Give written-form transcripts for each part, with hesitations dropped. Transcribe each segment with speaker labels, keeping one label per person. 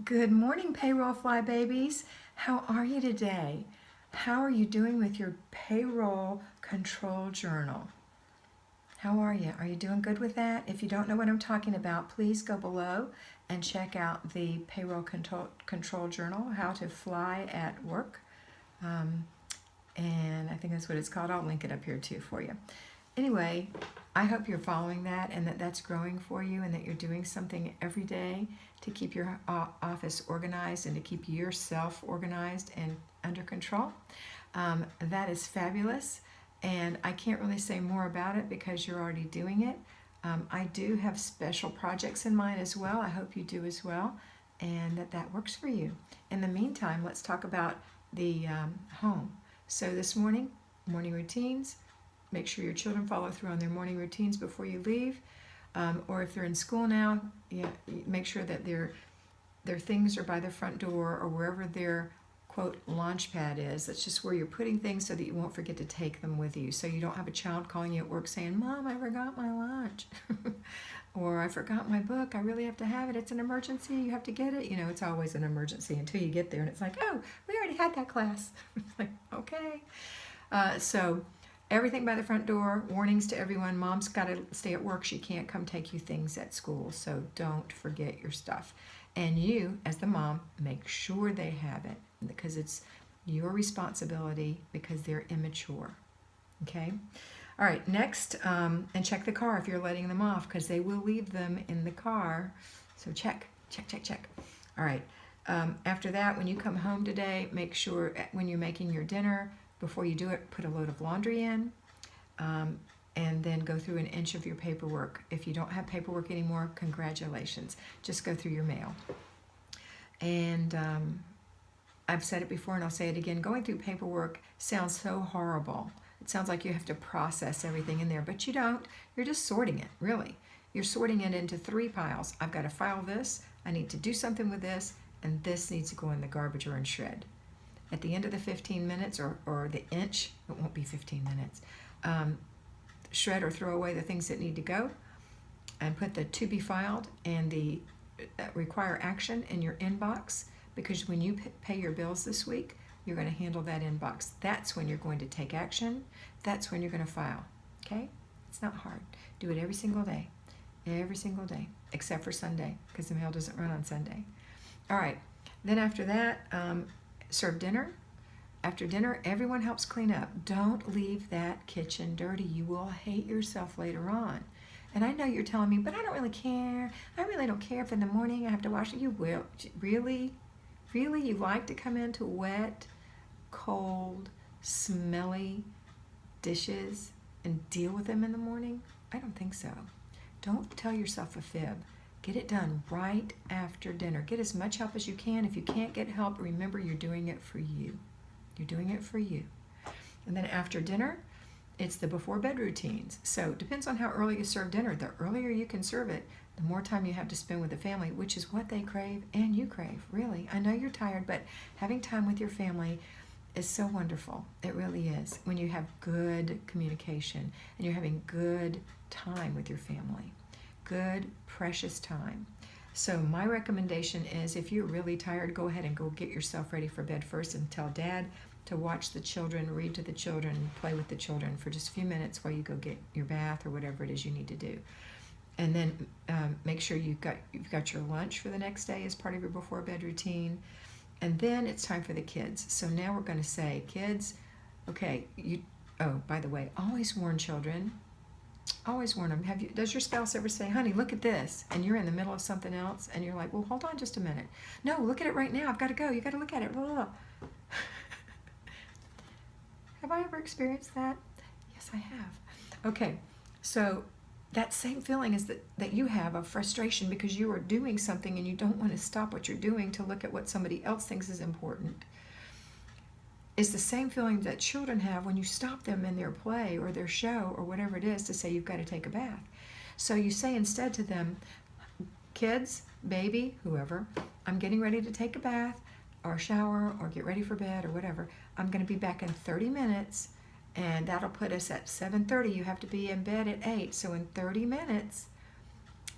Speaker 1: Good morning, Payroll Flybabies. How are you today? How are you doing with your payroll control journal? How are you? Are you doing good with that? If you don't know what I'm talking about, please go below and check out the payroll control journal, How to Fly at Work. Um, and I think that's what it's called. I'll link it up here too for you. Anyway, I hope you're following that and that that's growing for you and that you're doing something every day to keep your office organized and to keep yourself organized and under control. That is fabulous, and I can't really say more about it because you're already doing it. I do have special projects in mind as well. I hope you do as well, and that works for you. In the meantime, let's talk about the home. So this morning routines. Make sure your children follow through on their morning routines before you leave. Or if they're in school now, make sure that their things are by the front door or wherever their quote launch pad is. That's just where you're putting things so that you won't forget to take them with you. So you don't have a child calling you at work saying, "Mom, I forgot my lunch." Or "I forgot my book. I really have to have it. It's an emergency. You have to get it." It's always an emergency until you get there and it's like, "Oh, we already had that class." It's like, okay. So everything by the front door, warnings to everyone. Mom's got to stay at work. She can't come take you things at school, so don't forget your stuff. And you, as the mom, make sure they have it because it's your responsibility because they're immature. Okay? All right, next, and check the car if you're letting them off because they will leave them in the car. So check. All right. After that, when you come home today, make sure when you're making your dinner, before you do it, put a load of laundry in, and then go through an inch of your paperwork. If you don't have paperwork anymore, congratulations. Just go through your mail. And I've said it before and I'll say it again, going through paperwork sounds so horrible. It sounds like you have to process everything in there, but you don't. You're just sorting it, really. You're sorting it into 3 piles. I've got to file this, I need to do something with this, and this needs to go in the garbage or in shred. At the end of the 15 minutes or the inch, it won't be 15 minutes, shred or throw away the things that need to go and put the to be filed and the require action in your inbox because when you pay your bills this week, you're going to handle that inbox. That's when you're going to take action. That's when you're going to file. Okay? It's not hard. Do it every single day, except for Sunday because the mail doesn't run on Sunday. All right. Then after that, serve dinner. After dinner, everyone helps clean up. Don't leave that kitchen dirty. You will hate yourself later on. And I know you're telling me, but I don't really care. I really don't care if in the morning I have to wash it. You will. Really? Really? You like to come into wet, cold, smelly dishes and deal with them in the morning? I don't think so. Don't tell yourself a fib. Get it done right after dinner. Get as much help as you can. If you can't get help, remember you're doing it for you. You're doing it for you. And then after dinner, it's the before bed routines. So it depends on how early you serve dinner. The earlier you can serve it, the more time you have to spend with the family, which is what they crave and you crave, really. I know you're tired, but having time with your family is so wonderful. It really is. When you have good communication and you're having good time with your family. Good, precious time. So my recommendation is if you're really tired, go ahead and go get yourself ready for bed first and tell Dad to watch the children, read to the children, play with the children for just a few minutes while you go get your bath or whatever it is you need to do. And then make sure you've got your lunch for the next day as part of your before bed routine. And then it's time for the kids. So now we're going to say, kids, okay, by the way, always warn children. Always warn them. Does your spouse ever say, "Honey, look at this," and you're in the middle of something else and you're like, "Well, hold on just a minute. No, look at it right now. I've got to go. You got to look at it." Blah, blah, blah. Have I ever experienced that? Yes, I have. Okay, so that same feeling is that you have of frustration because you are doing something and you don't want to stop what you're doing to look at what somebody else thinks is important. It's the same feeling that children have when you stop them in their play or their show or whatever it is to say you've got to take a bath. So you say instead to them, "Kids, baby, whoever, I'm getting ready to take a bath or shower or get ready for bed or whatever. I'm going to be back in 30 minutes and that'll put us at 7:30. You have to be in bed at 8. So in 30 minutes,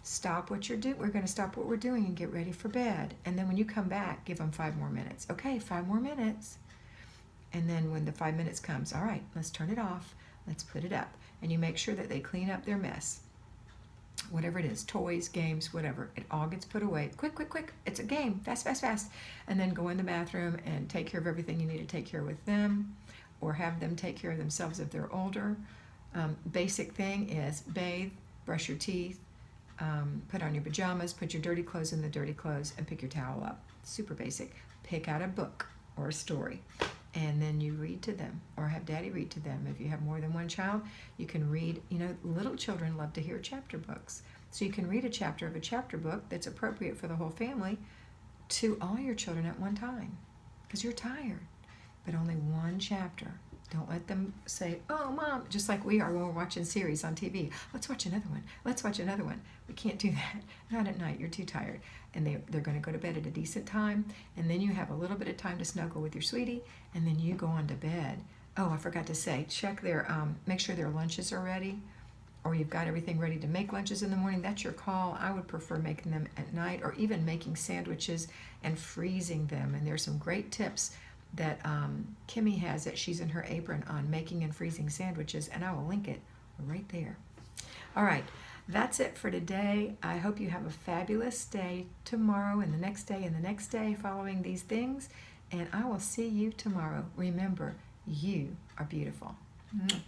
Speaker 1: stop what you're doing. We're going to stop what we're doing and get ready for bed. And then when you come back, give them 5 more minutes. Okay, 5 more minutes. And then when the 5 minutes comes, all right, let's turn it off. Let's put it up. And you make sure that they clean up their mess. Whatever it is, toys, games, whatever. It all gets put away. Quick, quick, quick. It's a game. Fast, fast, fast. And then go in the bathroom and take care of everything you need to take care of with them, or have them take care of themselves if they're older. Basic thing is bathe, brush your teeth, put on your pajamas, put your dirty clothes in the dirty clothes, and pick your towel up. Super basic. Pick out a book or a story, and then you read to them, or have daddy read to them. If you have more than one child, you can read. Little children love to hear chapter books. So you can read a chapter of a chapter book that's appropriate for the whole family to all your children at one time, because you're tired. But only one chapter. Don't let them say, oh, Mom, just like we are when we're watching series on TV. Let's watch another one. Let's watch another one. We can't do that. Not at night. You're too tired. And they're going to go to bed at a decent time. And then you have a little bit of time to snuggle with your sweetie. And then you go on to bed. Oh, I forgot to say, check make sure their lunches are ready. Or you've got everything ready to make lunches in the morning. That's your call. I would prefer making them at night, or even making sandwiches and freezing them. And there's some great tips that Kimmy has that she's in her apron on making and freezing sandwiches, and I will link it right there. All right, that's it for today. I hope you have a fabulous day tomorrow, and the next day, and the next day, following these things, and I will see you tomorrow. Remember, you are beautiful. Mwah.